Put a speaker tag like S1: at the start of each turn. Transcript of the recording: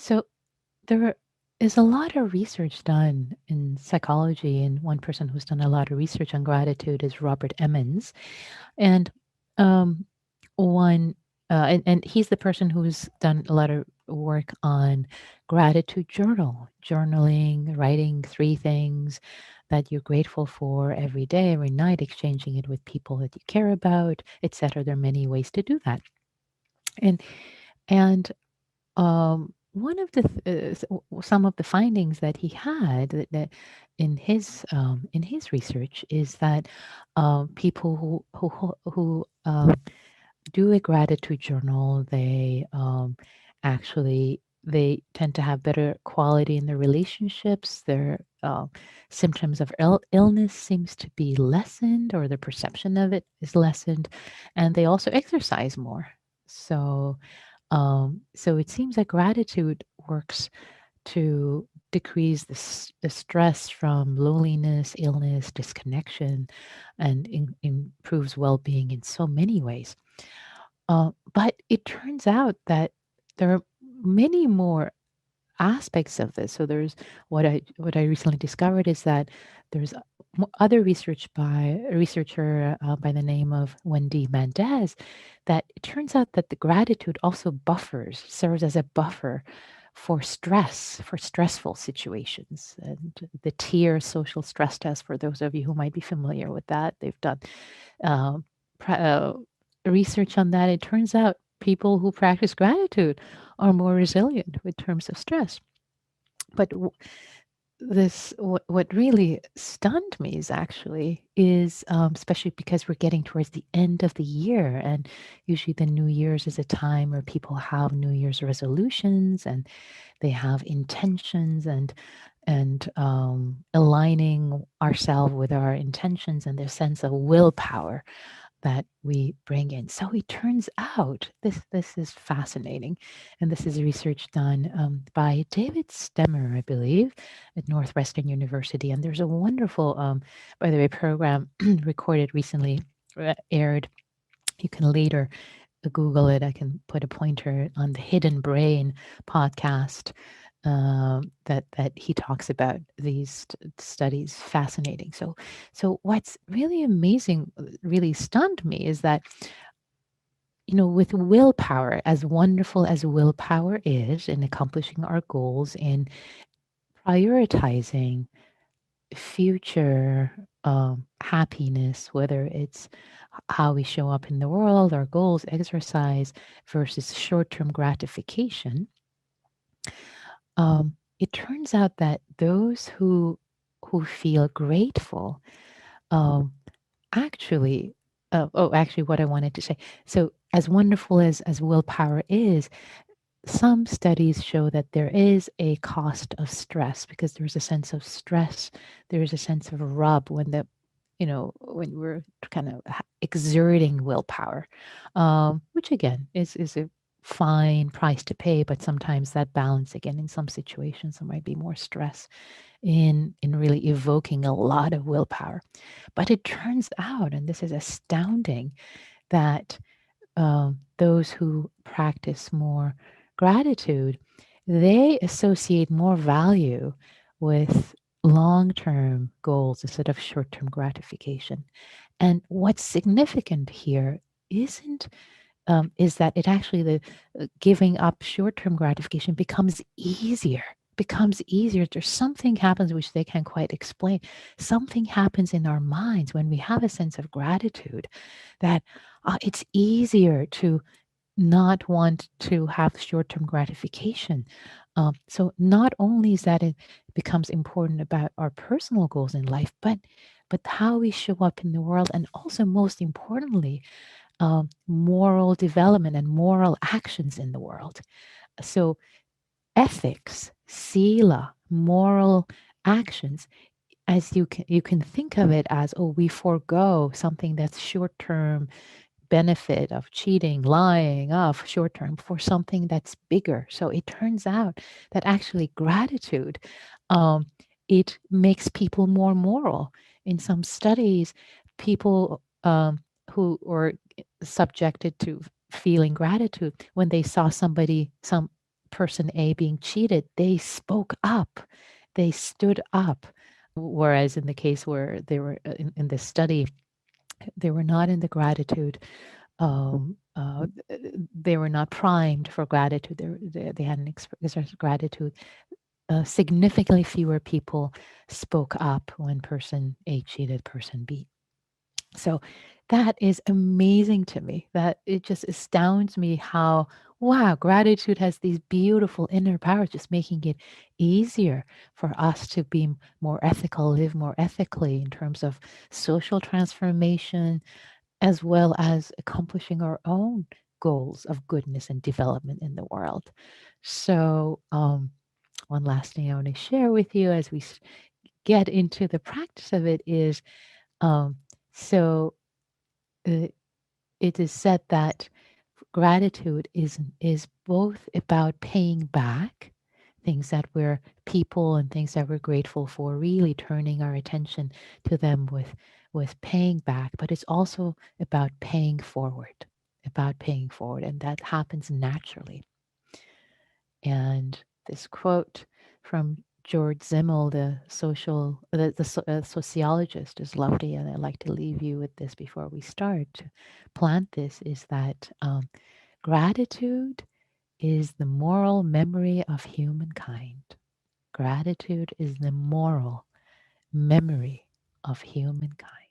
S1: So there is a lot of research done in psychology, and one person who's done a lot of research on gratitude is Robert Emmons. And um, one, and he's the person who's done a lot of work on gratitude journaling, writing 3 things that you're grateful for every day, every night, exchanging it with people that you care about, etc. There are many ways to do that. And and one of the some of the findings that he had that in his research is that people who do a gratitude journal, they actually they tend to have better quality in their relationships. Their symptoms of illness seems to be lessened, or the perception of it is lessened, and they also exercise more. So so it seems that gratitude works to decrease the stress from loneliness, illness, disconnection, and improves well-being in so many ways. But it turns out that there are many more aspects of this. So there's what I recently discovered is that there's other research by a researcher by the name of Wendy Mendes, that it turns out that the gratitude also serves as a buffer for stress, for stressful situations. And the TIER social stress test, for those of you who might be familiar with that, they've done um, pra- uh, research on that. It turns out people who practice gratitude are more resilient with terms of stress. But what really stunned me is actually is especially because we're getting towards the end of the year, and usually the New Year's is a time where people have New Year's resolutions and they have intentions, and aligning ourselves with our intentions and their sense of willpower that we bring in. So it turns out this is fascinating, and this is research done by David Stemmer, I believe, at Northwestern University. And there's a wonderful, by the way, program recorded recently, aired. You can later Google it. I can put a pointer on the Hidden Brain podcast that he talks about these studies. Fascinating. So what's really amazing, really stunned me, is that with willpower, as wonderful as willpower is in accomplishing our goals, in prioritizing future happiness, whether it's how we show up in the world, our goals, exercise versus short-term gratification, it turns out that those who feel grateful actually actually what I wanted to say. So as wonderful as willpower is, some studies show that there is a cost of stress, because there's a sense of stress, there's a sense of rub when when we're kind of exerting willpower, which again is a fine price to pay, but sometimes that balance, again, in some situations there might be more stress in really evoking a lot of willpower. But it turns out, and this is astounding, that those who practice more gratitude, they associate more value with long-term goals instead of short-term gratification. And what's significant here isn't is that it actually the giving up short-term gratification becomes easier. There's something happens which they can't quite explain. Something happens in our minds when we have a sense of gratitude, that it's easier to not want to have short-term gratification. So not only is that it becomes important about our personal goals in life, but how we show up in the world, and also most importantly, moral development and moral actions in the world. So ethics, sila, moral actions, as you can think of it as, oh, we forego something that's short term benefit of cheating, lying, of short term, for something that's bigger. So it turns out that actually gratitude, um, it makes people more moral. In some studies, people who were subjected to feeling gratitude, when they saw some person A being cheated, they spoke up, they stood up. Whereas in the case where they were in this study, they were not in the gratitude. They were not primed for gratitude. They hadn't expressed gratitude. Significantly fewer people spoke up when person A cheated person B. So that is amazing to me. That it just astounds me how, wow, gratitude has these beautiful inner powers, just making it easier for us to be more ethical, live more ethically in terms of social transformation, as well as accomplishing our own goals of goodness and development in the world. So, one last thing I want to share with you as we get into the practice of it is um, so uh, it is said that gratitude is both about paying back things that we're people and things that we're grateful for, really turning our attention to them with paying back, but it's also about paying forward, and that happens naturally. And this quote from Georg Simmel, the sociologist, is lovely, and I'd like to leave you with this before we start to plant this: is that gratitude is the moral memory of humankind. Gratitude is the moral memory of humankind.